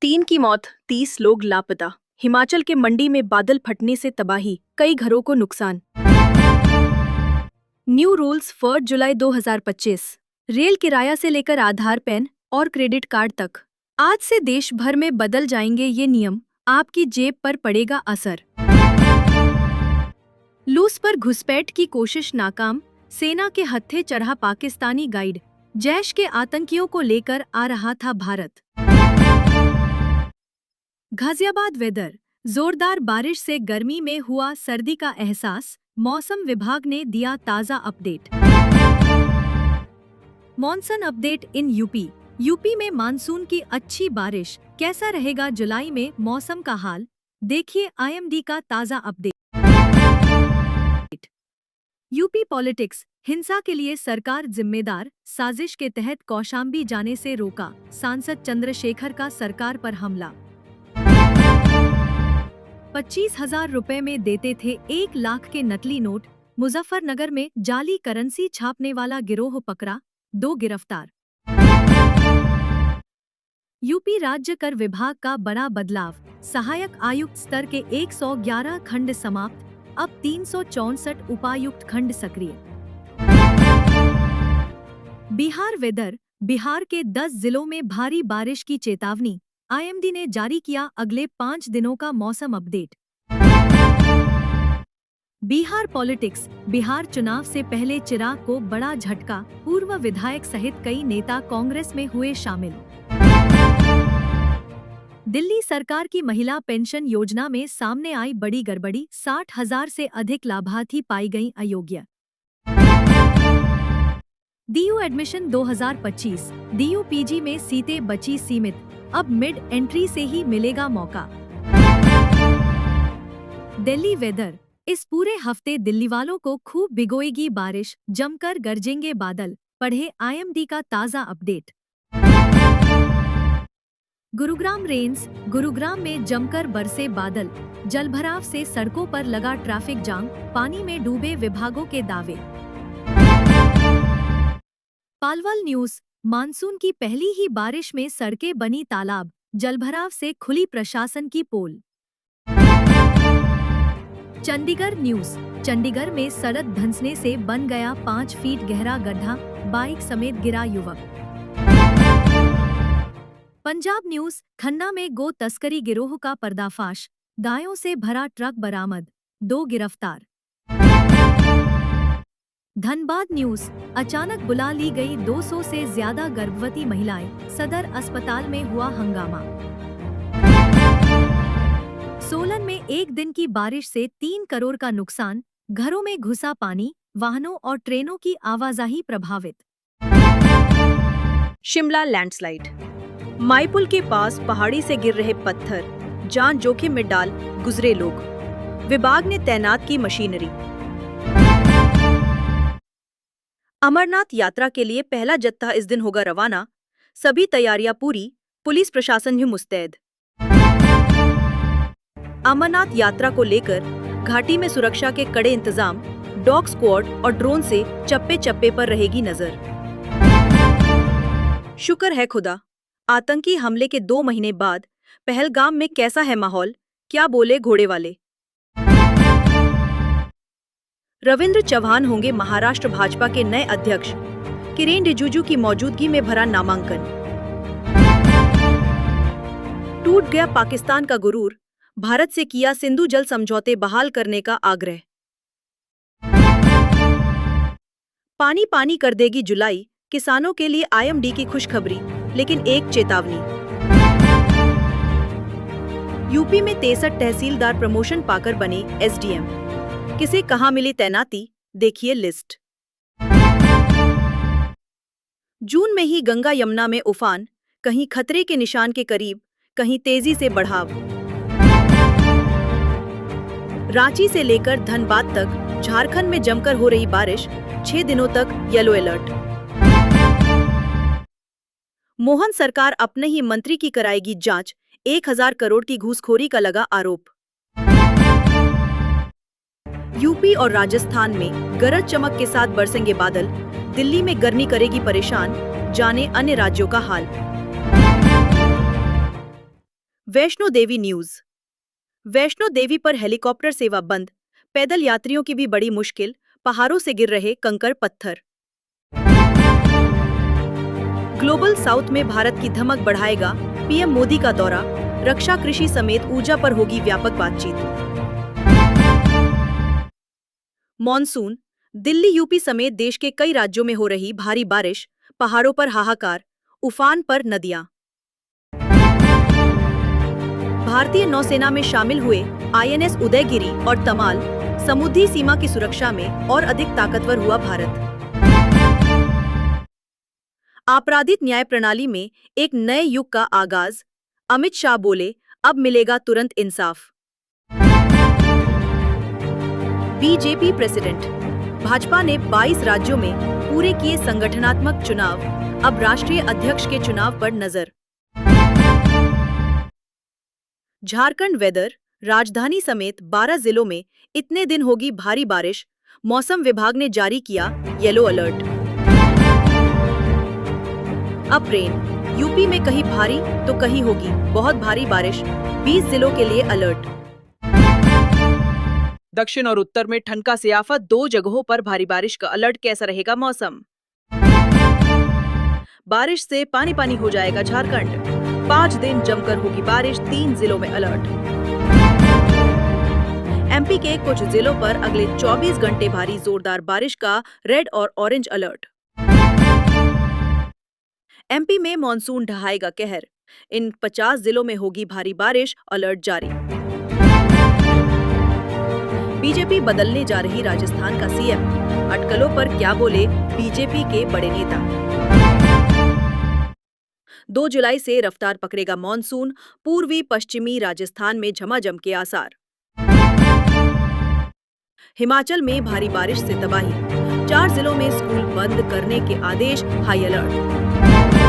3 की मौत, 30 लोग लापता। हिमाचल के मंडी में बादल फटने से तबाही, कई घरों को नुकसान। न्यू रूल्स 1 जुलाई 2025। रेल किराया से लेकर आधार, पैन और क्रेडिट कार्ड तक आज से देश भर में बदल जाएंगे ये नियम। आपकी जेब पर पड़ेगा असर। लूस पर घुसपैठ की कोशिश नाकाम, सेना के हत्थे चढ़ा पाकिस्तानी गाइड। जैश के आतंकियों को लेकर आ रहा था भारत। गाजियाबाद वेदर, जोरदार बारिश से गर्मी में हुआ सर्दी का एहसास, मौसम विभाग ने दिया ताज़ा update. Monsoon update in UP में मानसून की अच्छी बारिश, कैसा रहेगा जुलाई में मौसम का हाल, देखिए आईएमडी का ताज़ा अपडेट। यूपी पॉलिटिक्स, हिंसा के लिए सरकार जिम्मेदार, साजिश के तहत कौशाम्बी जाने से रोका, सांसद चंद्रशेखर का सरकार पर हमला। 25,000 रुपए में देते थे 1 लाख के नकली नोट, मुजफ्फरनगर में जाली करेंसी छापने वाला गिरोह पकड़ा, 2 गिरफ्तार। यूपी राज्य कर विभाग का बड़ा बदलाव, सहायक आयुक्त स्तर के 111 खंड समाप्त, अब 364 उपायुक्त खंड सक्रिय। बिहार वेदर, बिहार के 10 जिलों में भारी बारिश की चेतावनी, आईएमडी ने जारी किया अगले 5 दिनों का मौसम अपडेट। बिहार पॉलिटिक्स, बिहार चुनाव से पहले चिराग को बड़ा झटका, पूर्व विधायक सहित कई नेता कांग्रेस में हुए शामिल। दिल्ली सरकार की महिला पेंशन योजना में सामने आई बड़ी गड़बड़ी, 60,000 से अधिक लाभार्थी पाई गईं अयोग्य। डीयू एडमिशन 2025, डीयू पीजी में सीटें बची सीमित, अब मिड एंट्री से ही मिलेगा मौका। दिल्ली वेदर, इस पूरे हफ्ते दिल्ली वालों को खूब भिगोएगी बारिश, जमकर गरजेंगे बादल, पढ़े आईएमडी का ताज़ा अपडेट। गुरुग्राम रेंज, गुरुग्राम में जमकर बरसे बादल, जलभराव से सड़कों पर लगा ट्रैफिक जाम, पानी में डूबे विभागों के दावे। पालवल न्यूज, मानसून की पहली ही बारिश में सड़कें बनी तालाब, जलभराव से खुली प्रशासन की पोल। चंडीगढ़ न्यूज, चंडीगढ़ में सड़क धंसने से बन गया 5 फीट गहरा गड्ढा, बाइक समेत गिरा युवक। पंजाब न्यूज, खन्ना में गो तस्करी गिरोह का पर्दाफाश, गायों से भरा ट्रक बरामद, 2 गिरफ्तार। धनबाद न्यूज, अचानक बुला ली गई 200 से ज्यादा गर्भवती महिलाएं, सदर अस्पताल में हुआ हंगामा। सोलन में एक दिन की बारिश से 3 करोड़ का नुकसान, घरों में घुसा पानी, वाहनों और ट्रेनों की आवाजाही प्रभावित। शिमला लैंडस्लाइड, माईपुल के पास पहाड़ी से गिर रहे पत्थर, जान जोखिम में डाल गुजरे लोग, विभाग ने तैनात की मशीनरी। अमरनाथ यात्रा के लिए पहला जत्था इस दिन होगा रवाना, सभी तैयारियां पूरी, पुलिस प्रशासन भी मुस्तैद। अमरनाथ यात्रा को लेकर घाटी में सुरक्षा के कड़े इंतजाम, डॉग स्क्वाड और ड्रोन से चप्पे चप्पे पर रहेगी नजर। शुक्र है खुदा, आतंकी हमले के 2 महीने बाद पहलगाम में कैसा है माहौल, क्या बोले घोड़े वाले। रविंद्र चव्हाण होंगे महाराष्ट्र भाजपा के नए अध्यक्ष, किरेन रिजिजू की मौजूदगी में भरा नामांकन। टूट गया पाकिस्तान का गुरूर, भारत से किया सिंधु जल समझौते बहाल करने का आग्रह। पानी पानी कर देगी जुलाई, किसानों के लिए आईएमडी की खुशखबरी, लेकिन एक चेतावनी। यूपी में 63 तहसीलदार प्रमोशन पाकर बने एसडीएम, किसे कहां मिली तैनाती, देखिए लिस्ट। जून में ही गंगा यमुना में उफान, कहीं खतरे के निशान के करीब, कहीं तेजी से बढ़ाव। रांची से लेकर धनबाद तक झारखंड में जमकर हो रही बारिश, 6 दिनों तक येलो अलर्ट। मोहन सरकार अपने ही मंत्री की कराएगी जांच, 1000 करोड़ की घूसखोरी का लगा आरोप। यूपी और राजस्थान में गरज चमक के साथ बरसेंगे बादल, दिल्ली में गर्मी करेगी परेशान, जाने अन्य राज्यों का हाल। वैष्णो देवी न्यूज। वैष्णो देवी पर हेलीकॉप्टर सेवा बंद, पैदल यात्रियों की भी बड़ी मुश्किल, पहाड़ों से गिर रहे कंकड़ पत्थर। ग्लोबल साउथ में भारत की धमक बढ़ाएगा पीएम मोदी का दौरा, रक्षा कृषि समेत ऊर्जा पर होगी व्यापक बातचीत। मॉनसून, दिल्ली यूपी समेत देश के कई राज्यों में हो रही भारी बारिश, पहाड़ों पर हाहाकार, उफान पर नदियां। भारतीय नौसेना में शामिल हुए आईएनएस उदयगिरी और तमाल, समुद्री सीमा की सुरक्षा में और अधिक ताकतवर हुआ भारत। आपराधिक न्याय प्रणाली में एक नए युग का आगाज, अमित शाह बोले, अब मिलेगा तुरंत इंसाफ। बीजेपी प्रेसिडेंट, भाजपा ने 22 राज्यों में पूरे किए संगठनात्मक चुनाव, अब राष्ट्रीय अध्यक्ष के चुनाव पर नजर। झारखंड वेदर, राजधानी समेत 12 जिलों में इतने दिन होगी भारी बारिश, मौसम विभाग ने जारी किया येलो अलर्ट। अब रेन, यूपी में कहीं भारी तो कहीं होगी बहुत भारी बारिश, 20 जिलों के लिए अलर्ट। दक्षिण और उत्तर में ठनका से आफत, 2 जगहों पर भारी बारिश का अलर्ट। कैसा रहेगा मौसम? बारिश से पानी पानी हो जाएगा झारखंड, 5 दिन जमकर होगी बारिश, 3 जिलों में अलर्ट। एमपी के कुछ जिलों पर अगले 24 घंटे भारी जोरदार बारिश का रेड और ऑरेंज अलर्ट। एमपी में मॉनसून ढहाएगा कहर, इन 50 जिलों में होगी भारी बारिश, अलर्ट जारी। बीजेपी बदलने जा रही राजस्थान का सीएम, अटकलों पर क्या बोले बीजेपी के बड़े नेता। 2 जुलाई से रफ्तार पकड़ेगा मॉनसून, पूर्वी पश्चिमी राजस्थान में झमाझम के आसार। हिमाचल में भारी बारिश से तबाही, 4 जिलों में स्कूल बंद करने के आदेश, हाई अलर्ट।